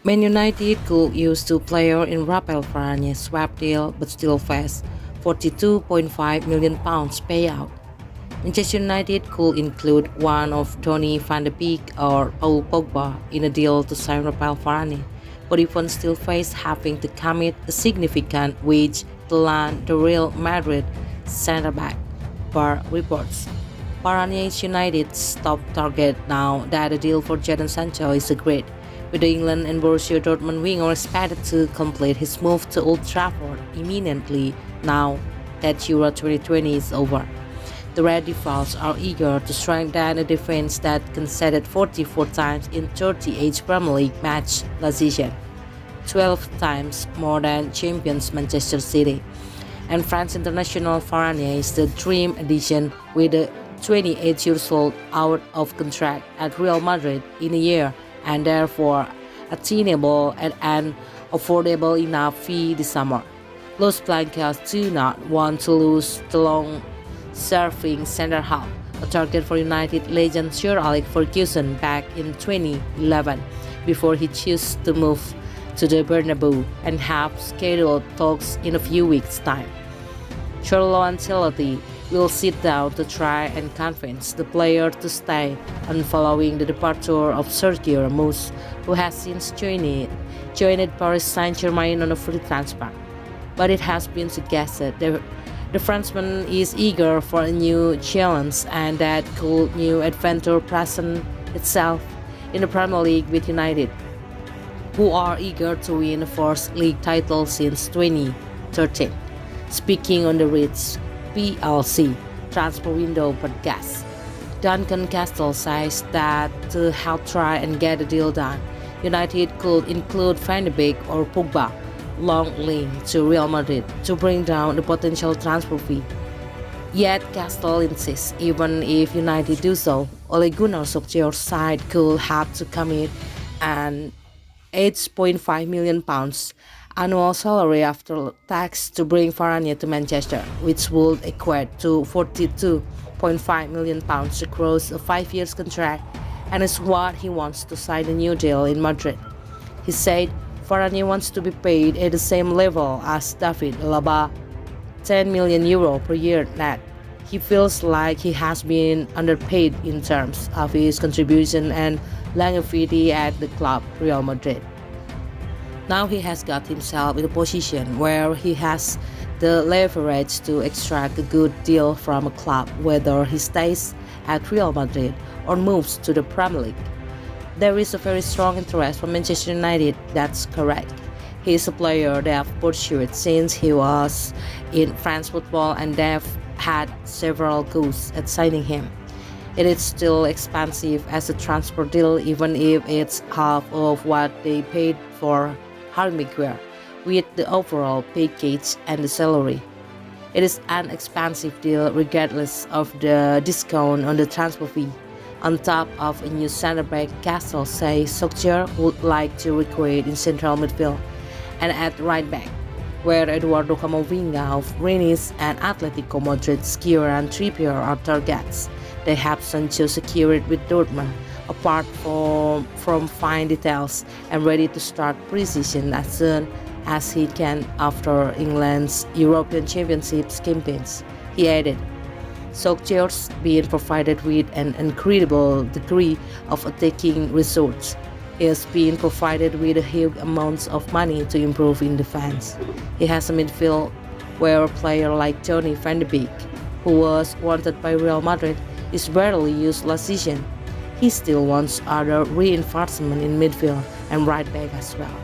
Man United could use two players in Rafael Varane swap deal but still face £42.5 million payout. Manchester United could include one of Donny van de Beek or Paul Pogba in a deal to sign Rafael Varane, but even still face having to commit a significant wage to land the Real Madrid centre-back, per reports. Varane is United's top target now that a deal for Jadon Sancho is agreed, with the England and Borussia Dortmund winger expected to complete his move to Old Trafford imminently now that Euro 2020 is over. The Red Devils are eager to strengthen a defense that conceded 44 times in 38 Premier League matches last season, 12 times more than champions Manchester City. And France international Varane is the dream addition with the 28 years old out of contract at Real Madrid in a year and therefore attainable at an affordable enough fee this summer. Los Blancos do not want to lose the long-serving centre half, a target for United legend Sir Alex Ferguson back in 2011 before he chose to move to the Bernabeu and have scheduled talks in a few weeks' time. Carlo Ancelotti will sit down to try and convince the player to stay and following the departure of Sergio Ramos, who has since joined Paris Saint-Germain on a free transfer. But it has been suggested that the Frenchman is eager for a new challenge and that cool new adventure present itself in the Premier League with United, who are eager to win the first league title since 2013. Speaking on the Rich PLC Transfer Window podcast, Duncan Castle says that to help try and get the deal done, United could include Van de Beek or Pogba, long linked to Real Madrid, to bring down the potential transfer fee. Yet Castle insists even if United do so, Ole Gunnar Solskjaer's side could have to commit an £8.5 million annual salary after tax to bring Varane to Manchester, which would equate to £42.5 million across a 5-year contract, and is what he wants to sign a new deal in Madrid. He said Varane wants to be paid at the same level as David Alaba, €10 million per year net. He feels like he has been underpaid in terms of his contribution and longevity at the club Real Madrid. Now he has got himself in a position where he has the leverage to extract a good deal from a club, whether he stays at Real Madrid or moves to the Premier League. There is a very strong interest from Manchester United, that's correct. He is a player they have pursued since he was in French football and they've had several goals at signing him. It is still expensive as a transfer deal even if it's half of what they paid for Harry Maguire, with the overall package and the salary. It is an expensive deal regardless of the discount on the transfer fee. On top of a new centre-back, Castle says Solskjaer would like to recruit in central midfield and at right back, where Eduardo Camavinga of Rennes and Atletico Madrid's Kieran Trippier are targets. They have Sancho secured with Dortmund, apart from fine details and ready to start pre-season as soon as he can after England's European Championships campaigns. He added, Solskjaer's being provided with an incredible degree of attacking resource. He is being provided with a huge amounts of money to improve in defense. He has a midfield where a player like Donny van de Beek, who was wanted by Real Madrid, is barely used last season. He still wants other reinforcement in midfield and right back as well.